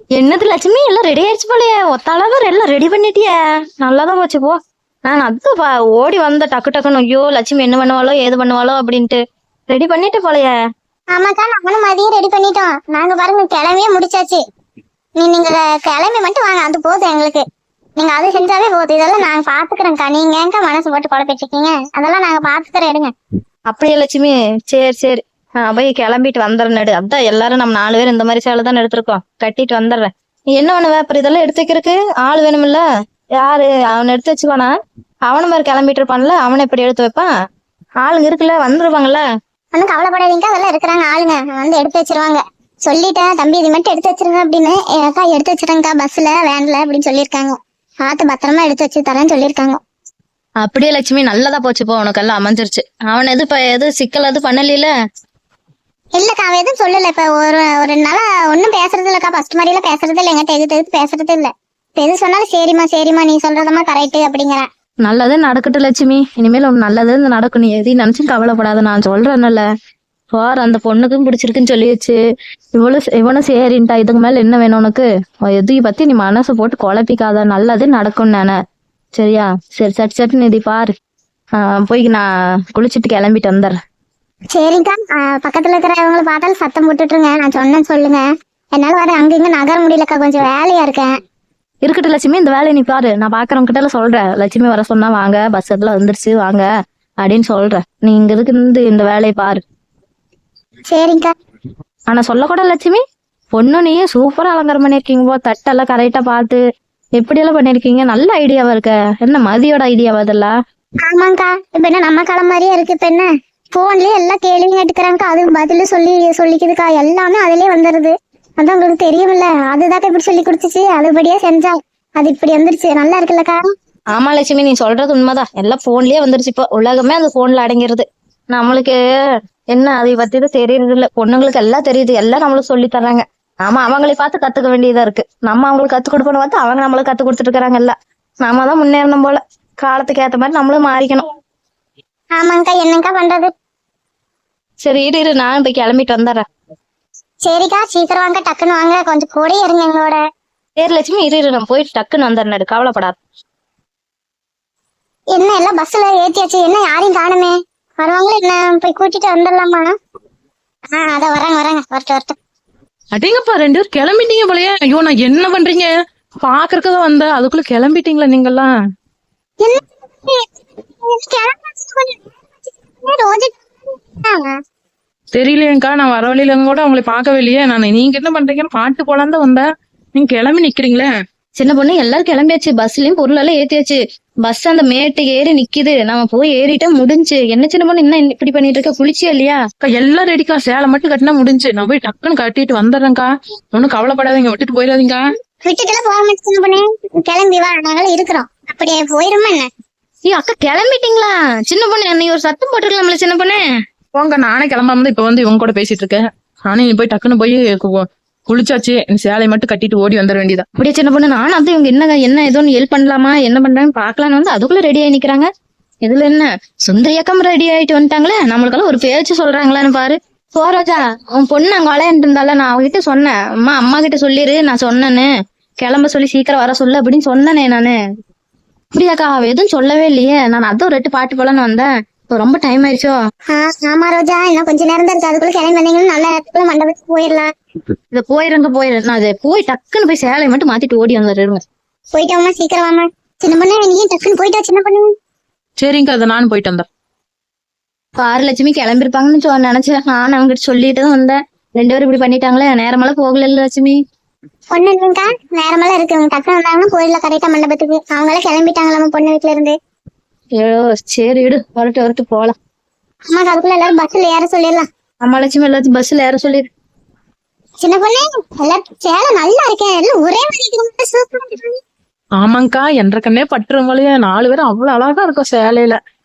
என்னது லட்சுமி, எல்லாம் ரெடி ஆயிடுச்சு போலயே. ஒத்தாளவர் எல்லாம் ரெடி பண்ணிட்டிய. நல்லாதான் போச்சு போ. நான் அது ஓடி வந்த டக்கு டக்குன்னு, ஐயோ லட்சுமி என்ன பண்ணுவாளோ ஏது பண்ணுவாளோ அப்படின்ட்டு ரெடி பண்ணிட்டு போலயே. ஆமாக்கா, நானும் மதியம் ரெடி பண்ணிட்டோம். நாங்க பாருங்க கிளம்பியே முடிச்சாச்சு. நீங்க கிளம்பி மட்டும் வாங்க, அது போதும் எங்களுக்கு. நீங்க அது செஞ்சாவே போதும். இதெல்லாம் நாங்க பாத்துக்கிறோம்க்கா. நீங்க ஏங்கா மனசு போட்டு குழப்பிட்டு இருக்கீங்க? அதெல்லாம் நாங்க பாத்துக்கிறோம், எடுங்க. அப்படியே லட்சுமி, சரி சரி, போய் கிளம்பிட்டு வந்துடுறேன். அதான் எல்லாரும் நம்ம 4 பேர் இந்த மாதிரி சேலை தான் எடுத்திருக்கோம், கட்டிட்டு வந்துடுறேன். நீ என்ன பண்ணுவ அப்புறம்? இதெல்லாம் எடுத்து வைக்கிறதுக்கு ஆள் வேணுமில்ல? யாரு அவனை எடுத்து வச்சுவானா? அவன மாதிரி கிளம்பிட்டு இருப்பான்ல, அவனை எப்படி எடுத்து வைப்பான்? ஆளுங்க இருக்குல்ல, வந்துருவாங்கல்ல. ஒன்னும் கவலைப்படாதீங்க, அதெல்லாம் இருக்கிறாங்க ஆளுங்க, வந்து எடுத்து வச்சிருவாங்க. சொல்லிட்டேன் தம்பி, இது மட்டும் எடுத்து வச்சிருங்க அப்படின்னு. எனக்கா எடுத்து வச்சிருங்கக்கா, பஸ்ல வேன்ல அப்படின்னு சொல்லியிருக்காங்க. பார்த்து பத்திரமா எடுத்து வச்சு தரேன்னு சொல்லியிருக்காங்க. அப்படியே லட்சுமி, நல்லதா போச்சு போ, உனக்கு எல்லாம் அமைஞ்சிருச்சு. அவன் எது சிக்கல் எது பண்ணல? இல்லக்கா, அவ எதுவும் சொல்லல. இப்ப ஒரு நாளா ஒன்னும் பேசுறது இல்லக்கா. ஃபர்ஸ்ட் மாதிரில பேசுறது இல்ல, எங்கிட்ட எது பேசுறது இல்ல. இப்ப எது சொன்னாலும் சரிம்மா நீ சொல்றதமா கரெக்ட் அப்படிங்கிறேன். நல்லது நடக்கட்டும் லட்சுமி, இனிமேல் ஒண்ணு நல்லது நடக்கும். நீ எதையும் நினைச்சும் கவலைப்படாத, நான் சொல்றேன்ல. போற அந்த பொண்ணுக்கும் பிடிச்சிருக்குன்னு சொல்லிடுச்சு. இவனும் சரின்ட்டா. இதுக்கு மேல என்ன வேணும் உனக்கு? எதையும் பத்தி நீ மனசு போட்டு குழப்பிக்காத, நல்லது நடக்கும் நானே. சரியா? சரி, சட்டு நீ பாரு. போய் நான் குளிச்சுட்டு கிளம்பிட்டு வந்துடுறேன். சரிக்கா, பக்கத்துல இருக்கிறவங்களை பார்த்தாலும் சத்தம் போட்டுட்டுருங்க. நான் சொன்னேன்னு சொல்லுங்க. என்னால வர அங்க இங்க நகர முடியலக்கா, கொஞ்சம் வேலையா இருக்கேன். இருக்கட்டும் லட்சுமி, இந்த வேலையை நீ பாரு. நான் பாக்குறவங்க கிட்ட எல்லாம் சொல்றேன், லட்சுமி வர சொன்னா வாங்க, பஸ் எல்லாம் வந்துருச்சு வாங்க அப்படின்னு சொல்றேன். நீ இங்க இருக்கு இந்த வேலையை பாரு. சரிங்கக்கா. ஆனா சொல்லக்கூட லட்சுமி, பொண்ணு நீயே சூப்பரா அலங்காரம் பண்ணிருக்கீங்க போ. தட்டெல்லாம் கரெக்டா பார்த்து எப்படி எல்லாம் பண்ணிருக்கீங்க. நல்ல ஐடியாவா இருக்க. என்ன மதியோட ஐடியாவா அதெல்லாம்? ஆமாங்கக்கா, இப்ப என்ன நம்ம காலம் மாதிரியே இருக்கு. இப்ப என்ன போன்லயே எல்லாம் கேள்வி கேட்டுக்கிறாங்கக்கா, அது பதில் சொல்லிக்குதுக்கா. எல்லாமே அதுலயே வந்துருது. அதான் உங்களுக்கு தெரியுமில்ல, அதுதான் இப்படி சொல்லி கொடுத்துச்சு. அதுபடியே செஞ்சா அது இப்படி வந்துருச்சு. நல்லா இருக்குல்லக்கா? ஆமா லட்சுமி, நீ சொல்றது உண்மைதான். எல்லாம் போன்லயே வந்துருச்சு. இப்போ உலகமே அந்த போன்ல அடங்கிருது. நம்மளுக்கு என்ன அதை பத்தி தான் தெரியறது இல்ல. பொண்ணுங்களுக்கு எல்லாம் தெரியுது, எல்லாம் நம்மளுக்கு சொல்லி தர்றாங்க. ஆமா, அவங்களை பார்த்து கத்துக்க வேண்டியதா இருக்கு. நம்ம அவங்களுக்கு கத்து கொடுப்போம்னு பார்த்து அவங்க நம்மளுக்கு கத்து கொடுத்துட்டு இருக்காங்க. எல்லாம் நாம தான் முன்னேறணும் போல. காலத்துக்கு ஏத்த மாதிரி நம்மளும் மாறிக்கணும். ஆமாங்கக்கா, என்னங்கக்கா பண்றது? சரி இரு, நானும் போய் கிளம்பிட்டு வந்துடுறேன். சரிக்கா, சீக்கிரம் வாங்க, டக்குன்னு வாங்க, கொஞ்சம் கூட இருங்க எங்களோட. சரி லட்சுமி, இரு, நான் போயிட்டு டக்குன்னு வந்துடுறேன், கவலைப்படாது. என்ன எல்லாம் பஸ்ல ஏத்தியாச்சு, என்ன யாரையும் காணுமே? வருவாங்களா என்ன? போய் கூட்டிட்டு வந்துடலாமா? அத வராங்க வரட்டும். அடேங்கப்பா, 2 பேர் கிளம்பிட்டீங்க போலயே. ஐயோ, நான் என்ன பண்றீங்க பாக்குறதுதான் வந்தேன், அதுக்குள்ள கிளம்பிட்டீங்களா நீங்கெல்லாம்? தெரியலையேக்கா, நான் வர வழியில கூட அவங்களை பார்க்கவே இல்லையே. நான் நீங்க என்ன பண்றீங்கன்னு பாட்டு போலான்னு தான் வந்தேன், நீங்க கிளம்பி நிக்கிறீங்களே. சின்ன பொண்ணு, எல்லாரும் கிளம்பியாச்சு. பஸ்லயும் பொருள் எல்லாம் ஏத்தியாச்சு. பஸ் அந்த மேட்டுக்கு ஏறி நிக்குது. நம்ம போய் ஏறிட்டா முடிஞ்சு. என்ன சின்ன பொண்ணு என்ன இப்படி பண்ணிட்டு இருக்க? குளிச்சியா இல்லையா? எல்லாம் ரெடிக்கா, சேலை மட்டும் கட்டினா முடிஞ்சு. நான் போய் டக்குன்னு கட்டிட்டு வந்துடுறேன்க்கா. ஒன்னும் கவலைப்படாதீங்க, விட்டுட்டு போயிடாதீங்க. விட்டுட்டு போக மாட்டேன் சின்ன பொண்ணு, கிளம்பி வா, நாங்களும் இருக்கிறோம். அப்படியே போயிருமா என்ன? அக்கா கிளம்பிட்டீங்களா? சின்ன பொண்ணு, என்னை ஒரு சத்தம் போட்டுருக்கலாம்ல சின்ன பொண்ணு. போங்க, நானே கிளம்பாம இப்ப வந்து இவங்க கூட பேசிட்டு இருக்கேன். நானே நீ போய் டக்குன்னு போய் குளிச்சாச்சு, சேலையை மட்டும் கட்டிட்டு ஓடி வந்துட வேண்டியதா. அப்படியே சின்ன பொண்ணு, நானும் அது இவங்க என்ன ஏதோ ஹெல்ப் பண்ணலாமா, என்ன பண்றாங்க பாக்கலான்னு வந்து அதுக்குள்ள ரெடி ஆகி நிக்கிறாங்க. இதுல என்ன சுந்தரியக்கம் ரெடி ஆயிட்டு வந்துட்டாங்களே, நம்மளுக்கெல்லாம் ஒரு பேச்சு சொல்றாங்களான்னு பாரு. போரோஜா, உன் பொண்ணு அங்க விளையாண்டு இருந்தால, நான் அவகிட்ட சொன்னேன், அம்மா கிட்ட சொல்லிரு நான் சொன்னேன்னு, கிளம்ப சொல்லி சீக்கிரம் வர சொல்லு அப்படின்னு சொன்னனே நானு. அப்படியாக்கா? அவ எதுவும் சொல்லவே இல்லையே. நான் அதுவும் 2 பாட்டு போலான்னு வந்தேன். ரொம்ப டைம் ஆயிடுச்சோ? ஆமா ரோஜா, இன்னும் கொஞ்ச நேரம் தான் இருக்கு. அதுக்குள்ள கிளம்பி வந்தீங்கன்னா நல்ல இடத்துல மண்டபத்துக்கு போயிடலாம். இத போயிடுங்க. நான் அதை போய் டக்குன்னு போய் சேலையை மட்டும் மாத்திட்டு ஓடி வந்துடுங்க. போயிட்டோமா, சீக்கிரம் வாமா. சின்ன பொண்ணு, நீ டக்குன்னு போயிட்டா சின்ன பொண்ணு. சரிங்க, அதை நானும் போயிட்டு வந்தேன். பாரு லட்சுமி, கிளம்பிருப்பாங்கன்னு நினைச்சேன். நான் அவங்க கிட்ட சொல்லிட்டு தான் வந்தேன். 2 பேரும் இப்படி பண்ணிட்டாங்களே, நேரமெல்லாம் போகல லட்சுமி. பொண்ணு இல்லைங்கக்கா, நேரமெல்லாம் இருக்கு. டக்குன்னு வந்தாங்கன்னா போயிடலாம் கரெக்டா மண்டபத்துக்கு. அவங்களாம் கிளம்பிட்டாங்களாமா பொண்ணு வீட்டுல இருந்து. ஐயோ சரி விடு, வரட்டு போலாம். அம்மா, அதுக்குள்ள எல்லாரும் பஸ்ல ஏற சொல்லிடலாம். அம்மா லட்சுமி, எல்லாத்தையும் பஸ்ல ஏற சொல்லிடு. சின்ன பொண்ணு, எல்லாம் சேலை நல்லா இருக்கேன், எல்லாம் ஒரே மாதிரி சூப்பரா இருக்கு. ஆமாங்கக்கா, என்ற கண்ணே பட்டுரும் போலயே. 4 பேரும் அவ்வளவு அழகா இருக்கும் சேலையில.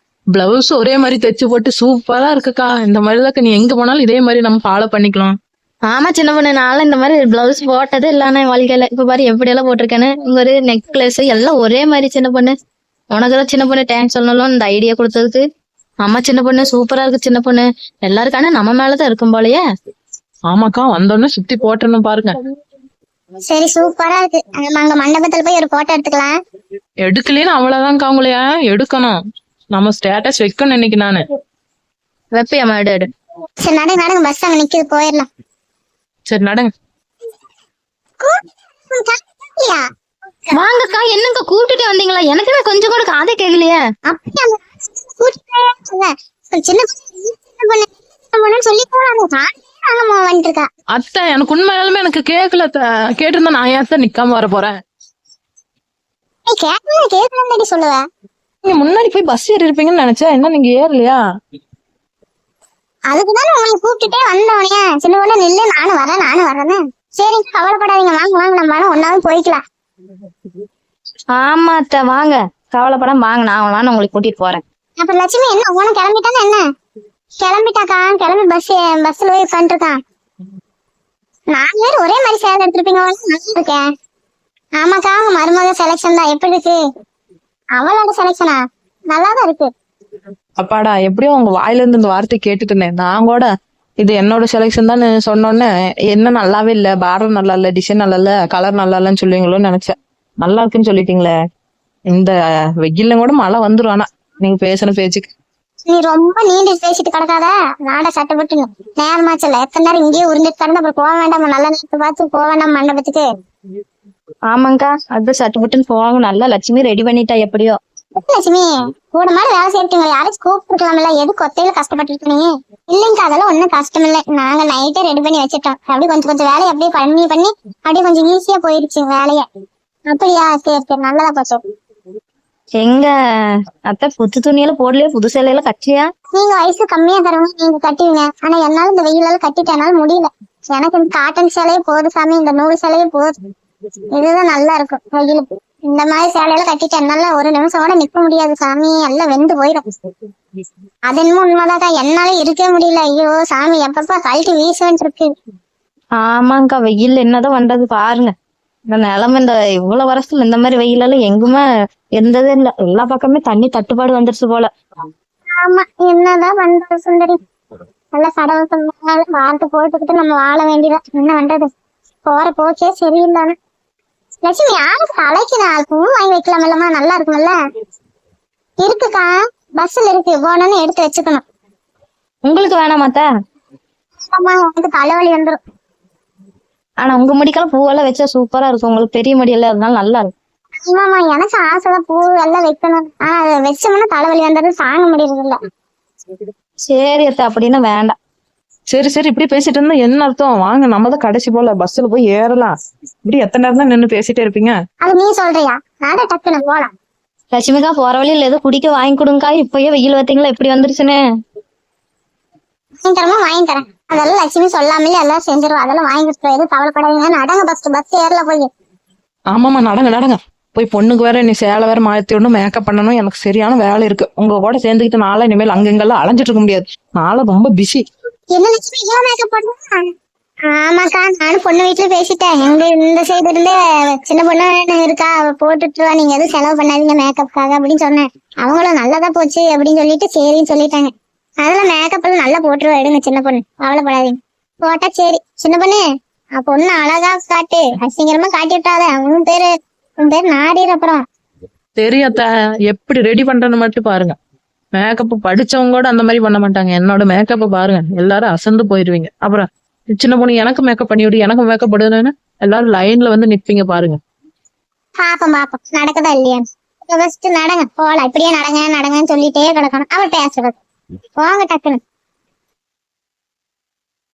பிளவுஸ் ஒரே மாதிரி தைச்சு போட்டு சூப்பரா இருக்குக்கா. இந்த மாதிரிதான் நீ எங்க போனாலும் இதே மாதிரி நம்ம ஃபாலோ பண்ணிக்கலாம். ஆமா சின்ன பொண்ணு, நானும் இந்த மாதிரி பிளவுஸ் போட்டது இல்லாம வாழ்க்கையில. இப்ப பாரு எப்படி எல்லாம் போட்டிருக்கேன்னு. ஒரு நெக்லஸ் எல்லாம் ஒரே மாதிரி. சின்ன பொண்ணு, உனக்குதான் சின்ன பொண்ணு தேங்க்ஸ் சொல்லணும் இந்த ஐடியா கொடுத்ததுக்கு. அம்மா சின்ன பொண்ணு சூப்பரா இருக்கு சின்ன பொண்ணு. எல்லாருக்கான நம்ம மேலதான் இருக்கும் போலயே. ஆமாக்கா, வந்தோடனே சுத்தி போட்டணும் பாருங்க. சரி சூப்பரா இருக்கு. நம்ம அங்க மண்டபத்துல போய் ஒரு போட்டோ எடுத்துக்கலாம். எடுக்கலன்னு அவ்வளவுதான்க்கா, உங்களையா எடுக்கணும். நம்ம ஸ்டேட்டஸ் வைக்கணும் இன்னைக்கு நானு. வெப்பையம்மா எடு எடு. சரி நடங்க நடங்க, பஸ் அங்க நிக்குது, போயிடலாம். சரி நடங்க. இல்லையா? வாங்கக்கா, என்னங்க கூப்பிட்டுட்டே வந்தீங்களா? எனக்குமே கொஞ்சம் கூட காதே கேட்கலையே. அப்படி அந்த சின்ன பொண்ணு சொல்லி போறாங்க வந்துட்டு இருக்கா. அத்தை எனக்கு உண்மையாலுமே எனக்கு கேட்கல அத்தை. கேட்டிருந்தா நான் ஏன் அத்தை நிக்காம வர போறேன்? நீ கேட்கலன்னு சொல்லுவ. நீங்க முன்னாடி போய் பஸ் ஏறி இருப்பீங்கன்னு நினைச்சா, என்ன நீங்க ஏறலையா? அதுக்குதானே உங்களை கூப்பிட்டுட்டே வந்தோனே, சின்ன பொண்ணு நில்லு, நானும் வரேன்னு. சரி கவலைப்படாதீங்க, வாங்க வாங்க, நம்ம வேணா ஒன்னாவது போய்க்கலாம். ஆமா அத்தை, வாங்க, கவலைப்படாம வாங்க, நான் வேணா உங்களுக்கு கூட்டிட்டு போறேன். அப்ப லட்சுமி என்ன உன கிளம்பிட்டானே? என்ன கிளம்பிட்டாக்கா? கிளம்பி பஸ்ல போய் உட்காந்துருக்கான். 4 பேர் ஒரே மாதிரி சேலை எடுத்திருப்பீங்க, நல்லா இருக்கேன். ஆமாக்கா, அவங்க மருமக செலக்ஷன் தான். எப்படி இருக்கு அவளோட செலக்ஷனா? நல்லாதான் இருக்கு. அப்பாடா, எப்படியோ உங்க வாயில இருந்து இந்த வார்த்தை கேட்டுட்டு இருந்தேன். நான் கூட இது என்னோட செலெக்ஷன் தான் சொன்னோன்னே, என்ன நல்லாவே இல்ல, பார்டர் நல்லா இல்ல, டிசைன் நல்லா இல்ல, கலர் நல்லா இல்லன்னு சொல்லுவீங்களோன்னு நினைச்சேன். நல்லா இருக்குன்னு சொல்லிட்டீங்களே. இந்த வெயில்ல கூட மழை வந்துரும். ஆனா நீங்க பேசுன பேச்சுக்கு. நீ ரொம்ப நீண்டு பேசிட்டு கிடக்காத, நாட சட்டப்பட்டு நேரமாச்சல. எத்தனை நேரம் இங்கேயே உருண்டுட்டு கிடந்து அப்புறம் போக வேண்டாம், நல்ல நேரத்தை பார்த்து போக வேண்டாம் மண்டபத்துக்கு. ஆமாங்கக்கா, அது சட்டுப்பட்டுன்னு போவாங்க. நல்லா லட்சுமி ரெடி பண்ணிட்டா எப்படியோ. லட்சுமி கூட மாதிரி வேலை செய்யறீங்க, யாரும் ஸ்கோப் இருக்கலாம்ல, எது கொத்தையில கஷ்டப்பட்டு இருக்கீங்க? இல்லைங்க, அதெல்லாம் ஒண்ணும் கஷ்டம் இல்லை. நாங்க நைட்டே ரெடி பண்ணி வச்சிட்டோம். அப்படியே கொஞ்சம் வேலையை அப்படியே பண்ணி அப்படியே கொஞ்சம் ஈஸியா போயிருச்சு வேலைய. அப்படியா? சரி நல்லதா போச்சு. எங்க அத்தை புது துணியில போடலையே, புது சேலையில கட்டியா? நீங்க வயசு கம்மியா தரவங்க, நீங்க கட்டுவீங்க. ஆனா என்னால இந்த வெயிலால கட்டிட்டு என்னால முடியல. எனக்கு இந்த காட்டன் சேலையே போகுது சாமி, இந்த நூல் சேலையே போகுது. இதுதான் நல்லா இருக்கும் வெயிலுக்கு. இந்த மாதிரி சேலையில கட்டிட்டு என்னால ஒரு நிமிஷம் கூட நிக்க முடியாது சாமி, எல்லாம் வெந்து போயிடும். அது என்னமோ உண்மைதாக்கா, என்னால இருக்கவே முடியல. ஐயோ சாமி, எப்பப்பா கழட்டி வீசுவேன்னு இருக்கு. ஆமாங்கக்கா, வெயில் என்னதான் பண்றது பாருங்க. இந்த நிலைமை, இந்த இவ்வளவு வருஷத்துல இந்த மாதிரி வெயில் எல்லாம் எங்குமே இருந்ததே இல்ல. எல்லா பக்கமே தண்ணி தட்டுப்பாடு வந்துருச்சு போல. ஆமா, என்னதான் பண்றது சுந்தரி, நல்லா கடவுள் சொன்னாலும் வார்த்தை போட்டுக்கிட்டு நம்ம வாழ வேண்டியதான். என்ன பண்றது, போற போச்சே சரியில்லாம. லட்சுமி யாருக்கு தலைக்கு 4 பூ வாங்கி வைக்கலாம் இல்லம்மா, நல்லா இருக்கும்ல? இருக்குக்கா, பஸ்ல இருக்கு, போனோன்னு எடுத்து வச்சுக்கணும். உங்களுக்கு வேணாமாத்தா? ஆமா, எனக்கு தலைவலி வந்துடும். ஆனா உங்க முடிக்கெல்லாம் பூவெல்லாம் வச்சா சூப்பரா இருக்கும். உங்களுக்கு பெரிய முடி எல்லாம் அதனால நல்லா இருக்கும். ஆமாமா, எனக்கு ஆசைதான் பூ எல்லாம் வைக்கணும். ஆனா அதை வச்சோம்னா தலைவலி வந்துடும், தாங்க முடியறது இல்ல. சரி அத்தை, அப்படின்னா வேண்டாம். சரி சரி, இப்படி பேசிட்டு இருந்தா என்ன அர்த்தம்? வாங்க, நம்ம தான் கடைசி போல பஸ்ல போய் ஏறலாம். இப்படி எத்தனை நேரம் தான் நின்னு பேசிட்டே இருப்பீங்க? அது நீ சொல்றியா? நானே டக்குன்னு போலாம். லட்சுமிக்கா, போற வழியில ஏதோ குடிக்க வாங்கி கொடுங்கக்கா. இப்பயே வெயில் பார்த்தீங்களா எப்படி வந்துருச்சுன்னு. வாங்கி தரேன். அதெல்லாம் லட்சுமி சொல்லாமலே எல்லாம் செஞ்சிருவோம். அதெல்லாம் வாங்கி கொடுத்துருவோம், எதுவும் கவலைப்படாதீங்க. நடங்க, பஸ் ஏறல போய். ஆமாமா, நடங்க. போய் பொண்ணுக்கு வேற நீ சேலை வேற மாத்தி விடணும், மேக்கப் பண்ணணும். எனக்கு சரியான வேலை இருக்கு. உங்க கூட சேர்ந்துக்கிட்டு நாளை இனிமேல் அங்கெங்கெல்லாம் அலைஞ்சிட்டு இருக்க முடியாது. நாளை ரொம்ப பிஸி. என்ன லட்சுமி ஏன் மேக்கப் பண்ணுவா? ஆமாக்கா, நானும் பொண்ணு வீட்டுல பேசிட்டேன். எங்க இந்த சைடு இருந்து சின்ன பொண்ணு இருக்கா, அவ போட்டுட்டுவா, நீங்க எதுவும் செலவு பண்ணாதீங்க மேக்கப்காக அப்படின்னு சொன்னேன். அவங்களும் நல்லதா போச்சு அப்படின்னு சொல்லிட்டு சரின்னு சொல்லிட்டாங்க. அதெல்லாம் மேக்கப் எல்லாம் நல்லா போட்டுருவா, எடுங்க சின்ன பொண்ணு, கவலைப்படாதீங்க. போட்டா சரி. சின்ன பொண்ணு, பொண்ணு அழகா காட்டு, அசிங்கரமா காட்டி விட்டாத. உன் பேரு நாடிற. அப்புறம் தெரியாத எப்படி ரெடி பண்றேன்னு மட்டும் பாருங்க. மேக்கப் படிச்சவங்க கூட அந்த மாதிரி பண்ண மாட்டாங்க. என்னோட மேக்கப்ப பாருங்க, எல்லாரும் அசந்து போயிருவீங்க. அப்புறம் சின்ன பொண்ணு எனக்கு மேக்கப் பண்ணி விடு, எனக்கு மேக்கப் போடுன்னு எல்லாரும் லைன்ல வந்து நிப்பீங்க பாருங்க. பாப்போம் நடக்குதா இல்லையா. நடங்க போலாம், இப்படியே நடங்கன்னு சொல்லிட்டே கிடக்கணும். அவள் பேசுறது போங்க டக்குன்னு.